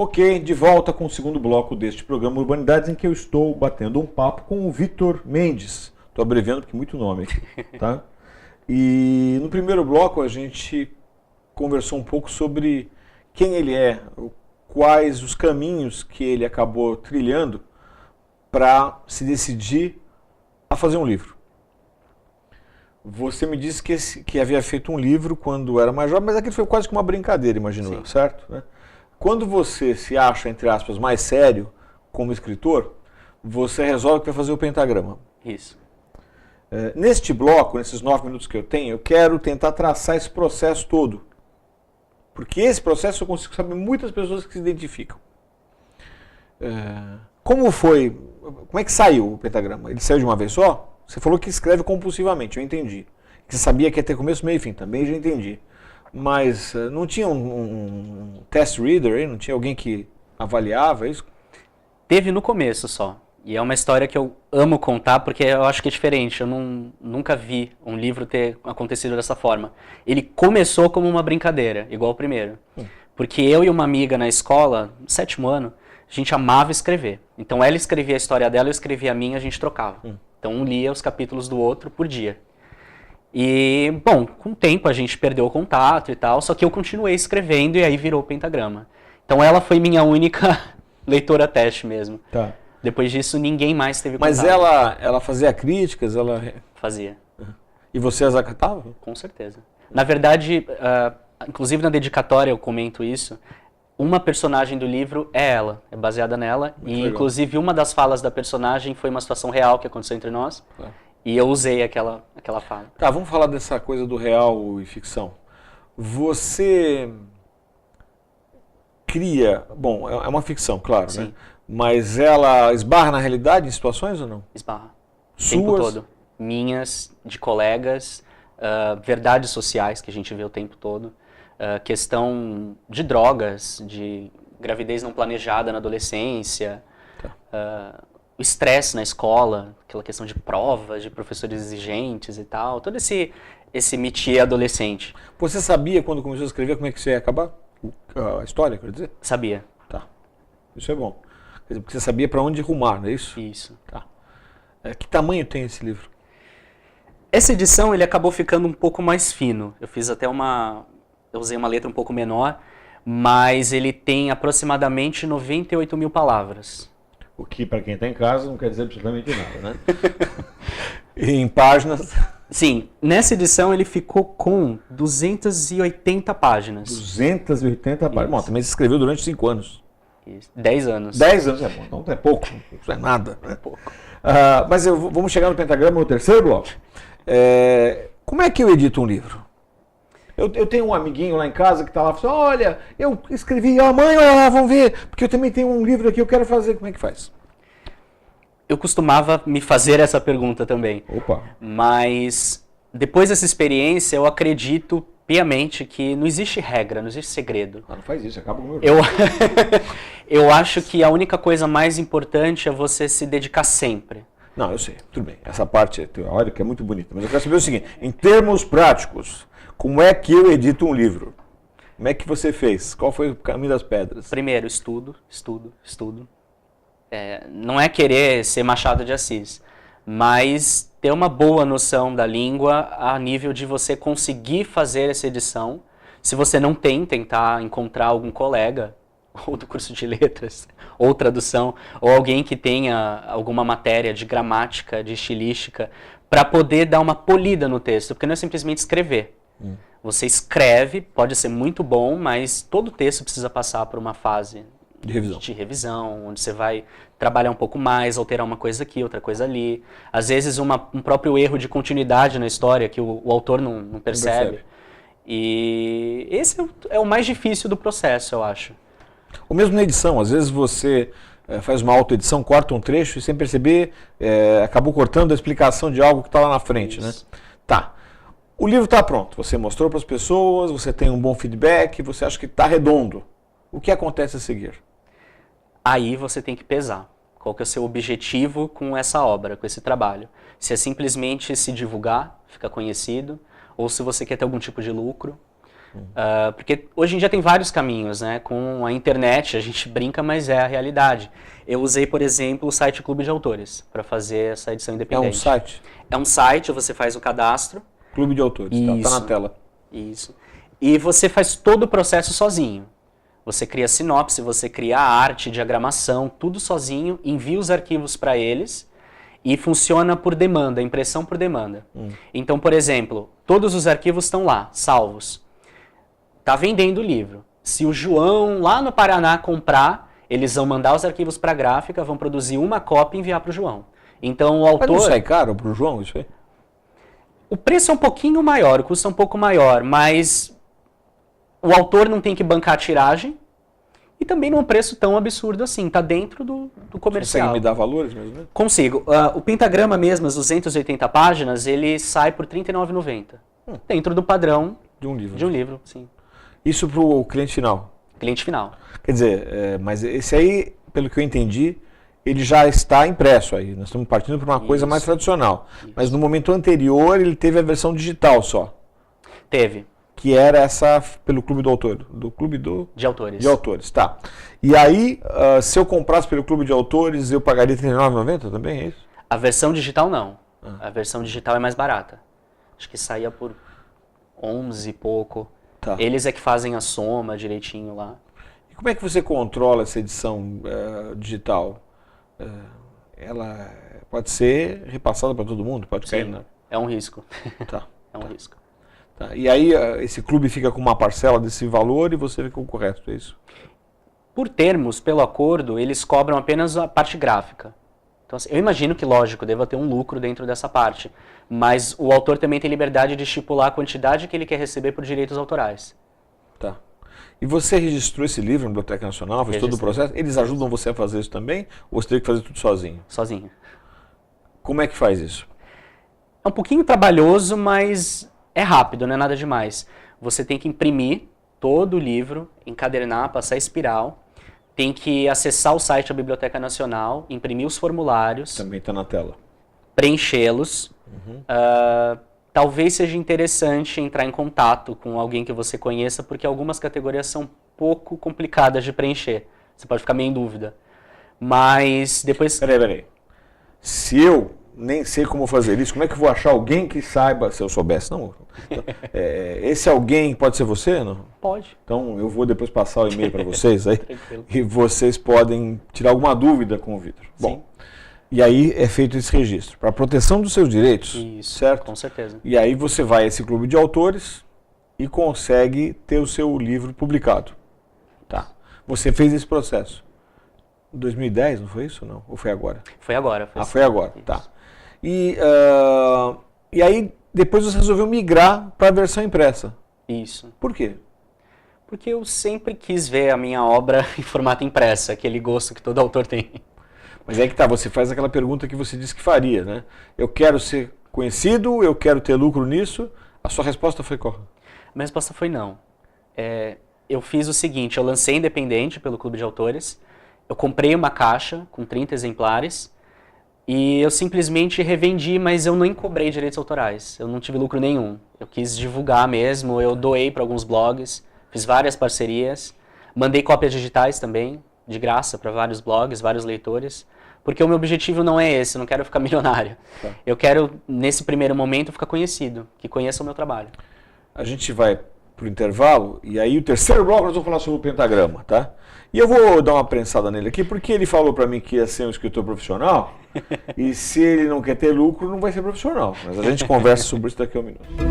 Ok, de volta com o segundo bloco deste programa Urbanidades, em que eu estou batendo um papo com o Vitor Mendes. Estou abreviando porque é muito nome aqui, tá? E no primeiro bloco a gente conversou um pouco sobre quem ele é, quais os caminhos que ele acabou trilhando para se decidir a fazer um livro. Você me disse que havia feito um livro quando era mais jovem, mas aquilo foi quase que uma brincadeira, imagino eu, certo? Né? Quando você se acha, entre aspas, mais sério como escritor, você resolve que vai fazer o pentagrama. Isso. Neste bloco, nesses 9 minutos que eu tenho, eu quero tentar traçar esse processo todo. Porque esse processo eu consigo saber muitas pessoas que se identificam. Como foi? Como é que saiu o pentagrama? Ele saiu de uma vez só? Você falou que escreve compulsivamente, eu entendi. Que você sabia que ia ter começo, meio e fim, também já entendi. Mas não tinha um test reader aí? Não tinha alguém que avaliava isso? Teve no começo só. E é uma história que eu amo contar porque eu acho que é diferente. Eu nunca vi um livro ter acontecido dessa forma. Ele começou como uma brincadeira, igual o primeiro. Porque eu e uma amiga na escola, no 7º ano, a gente amava escrever. Então ela escrevia a história dela, eu escrevia a minha, a gente trocava. Então um lia os capítulos do outro por dia. E, bom, com o tempo a gente perdeu o contato e tal, só que eu continuei escrevendo e aí virou o pentagrama. Então ela foi minha única leitora teste mesmo. Tá. Depois disso ninguém mais teve contato. Mas ela fazia críticas? Fazia. E você as acatava? Com certeza. Na verdade, inclusive na dedicatória eu comento isso, uma personagem do livro é ela, é baseada nela. Muito e legal. inclusive uma das falas da personagem foi uma situação real que aconteceu entre nós. E eu usei aquela fala. Tá, vamos falar dessa coisa do real e ficção. Você cria... Bom, é uma ficção, claro, Sim. né? Mas ela esbarra na realidade em situações ou não? Esbarra. O Suas? tempo todo. Minhas, de colegas, verdades sociais que a gente vê o tempo todo. Questão de drogas, de gravidez não planejada na adolescência. O estresse na escola, aquela questão de provas, de professores exigentes e tal, todo esse métier adolescente. Você sabia quando começou a escrever como é que isso ia acabar? A história, quer dizer? Sabia. Tá. Isso é bom. Quer dizer, porque você sabia para onde rumar, não é isso? Isso. Tá. Que tamanho tem esse livro? Essa edição ele acabou ficando um pouco mais fino. Eu fiz até eu usei uma letra um pouco menor, mas ele tem aproximadamente 98 mil palavras. O que, para quem está em casa, não quer dizer absolutamente nada, né? E em páginas... Sim, nessa edição ele ficou com 280 páginas. 280 páginas. Bom, também se escreveu durante 5 anos. Isso. 10 anos. 10 anos é bom, então é pouco, isso é nada. Né? É pouco. Mas vamos chegar no pentagrama no terceiro bloco. Como é que eu edito um livro? Eu tenho um amiguinho lá em casa que está lá e fala assim, olha, eu escrevi, mãe, olha lá, vamos ver, porque eu também tenho um livro aqui, eu quero fazer, como é que faz? Eu costumava me fazer essa pergunta também. Opa. Mas depois dessa experiência, eu acredito piamente que não existe regra, não existe segredo. Não faz isso, acaba com o meu Eu acho que a única coisa mais importante é você se dedicar sempre. Não, eu sei, tudo bem. Essa parte teórica é muito bonita, mas eu quero saber o seguinte, em termos práticos, como é que eu edito um livro? Como é que você fez? Qual foi o caminho das pedras? Primeiro, estudo. Não é querer ser Machado de Assis, mas ter uma boa noção da língua a nível de você conseguir fazer essa edição. Se você não tem, tentar encontrar algum colega, ou do curso de letras, ou tradução, ou alguém que tenha alguma matéria de gramática, de estilística, para poder dar uma polida no texto, porque não é simplesmente escrever. Você escreve, pode ser muito bom, mas todo texto precisa passar por uma fase de revisão, onde você vai trabalhar um pouco mais, alterar uma coisa aqui, outra coisa ali. Às vezes um próprio erro de continuidade na história que o autor não percebe. E esse é o mais difícil do processo, eu acho. Ou mesmo na edição, às vezes você faz uma autoedição, corta um trecho e sem perceber acabou cortando a explicação de algo que está lá na frente. Né? Tá. O livro está pronto, você mostrou para as pessoas, você tem um bom feedback, você acha que está redondo. O que acontece a seguir? Aí você tem que pesar. Qual que é o seu objetivo com essa obra, com esse trabalho? Se é simplesmente se divulgar, ficar conhecido, ou se você quer ter algum tipo de lucro. Porque hoje em dia tem vários caminhos, né? Com a internet a gente brinca, mas é a realidade. Eu usei, por exemplo, o site Clube de Autores para fazer essa edição independente. É um site? É um site, você faz o cadastro. Clube de Autores, tá na tela. Isso. E você faz todo o processo sozinho. Você cria sinopse, você cria a arte, diagramação, tudo sozinho, envia os arquivos para eles e funciona por demanda, impressão por demanda. Então, por exemplo, todos os arquivos estão lá, salvos. Está vendendo o livro. Se o João lá no Paraná comprar, eles vão mandar os arquivos para a gráfica, vão produzir uma cópia e enviar para o João. Então o autor... Mas não sai caro para o João isso aí? O preço é um pouquinho maior, o custo é um pouco maior, mas o autor não tem que bancar a tiragem e também não é um preço tão absurdo assim, está dentro do comercial. Consegue me dar valores mesmo? Né? Consigo. O pentagrama mesmo, as 280 páginas, ele sai por R$ 39,90. Dentro do padrão de um livro. De um livro, sim. Isso para o cliente final? Cliente final. Quer dizer, mas esse aí, pelo que eu entendi, ele já está impresso aí. Nós estamos partindo para uma coisa mais tradicional. Mas no momento anterior ele teve a versão digital só. Teve. Que era essa pelo Clube do Autor. Do Clube de Autores. De Autores, tá. E aí, se eu comprasse pelo Clube de Autores, eu pagaria R$ 39,90 também, é isso? A versão digital não. A versão digital é mais barata. Acho que saía por 11 e pouco. Tá. Eles é que fazem a soma direitinho lá. E como é que você controla essa edição digital? Ela pode ser repassada para todo mundo? Pode cair? Sim, é um risco. Tá. É um risco. Tá. E aí esse clube fica com uma parcela desse valor e você fica com o resto, é isso? Por termos, pelo acordo, eles cobram apenas a parte gráfica. Então, assim, eu imagino que, lógico, deva ter um lucro dentro dessa parte. Mas o autor também tem liberdade de estipular a quantidade que ele quer receber por direitos autorais. Tá. E você registrou esse livro na Biblioteca Nacional, fez todo o processo? Eles ajudam você a fazer isso também? Ou você teve que fazer tudo sozinho? Sozinho. Como é que faz isso? É um pouquinho trabalhoso, mas é rápido, não é nada demais. Você tem que imprimir todo o livro, encadernar, passar espiral. Tem que acessar o site da Biblioteca Nacional, imprimir os formulários. Também está na tela. Preenchê-los. Talvez seja interessante entrar em contato com alguém que você conheça, porque algumas categorias são um pouco complicadas de preencher. Você pode ficar meio em dúvida. Mas depois... Peraí. Se eu nem sei como fazer isso, como é que eu vou achar alguém que saiba, se eu soubesse? Não. Então, esse alguém pode ser você? Não? Pode. Então eu vou depois passar o e-mail para vocês aí e vocês podem tirar alguma dúvida com o Vitor. Bom, e aí é feito esse registro para proteção dos seus direitos, isso, certo? Com certeza. E aí você vai a esse clube de autores e consegue ter o seu livro publicado. Tá. Você fez esse processo. 2010, não foi isso? Não? Ou foi agora? Foi agora. Foi agora, isso. Tá. E aí depois você resolveu migrar para a versão impressa. Isso. Por quê? Porque eu sempre quis ver a minha obra em formato impressa, aquele gosto que todo autor tem. Mas é que tá, você faz aquela pergunta que você disse que faria, né? Eu quero ser conhecido, eu quero ter lucro nisso. A sua resposta foi qual? Minha resposta foi não. Eu fiz o seguinte, eu lancei independente pelo Clube de Autores, eu comprei uma caixa com 30 exemplares e eu simplesmente revendi, mas eu nem cobrei direitos autorais, eu não tive lucro nenhum. Eu quis divulgar mesmo, eu doei para alguns blogs, fiz várias parcerias, mandei cópias digitais também, de graça para vários blogs, vários leitores, porque o meu objetivo não é esse, eu não quero ficar milionário. Tá. Eu quero, nesse primeiro momento, ficar conhecido, que conheça o meu trabalho. A gente vai para o intervalo, e aí o terceiro bloco nós vamos falar sobre o pentagrama, tá? E eu vou dar uma prensada nele aqui, porque ele falou para mim que ia ser um escritor profissional, e se ele não quer ter lucro, não vai ser profissional. Mas a gente conversa sobre isso daqui a um minuto.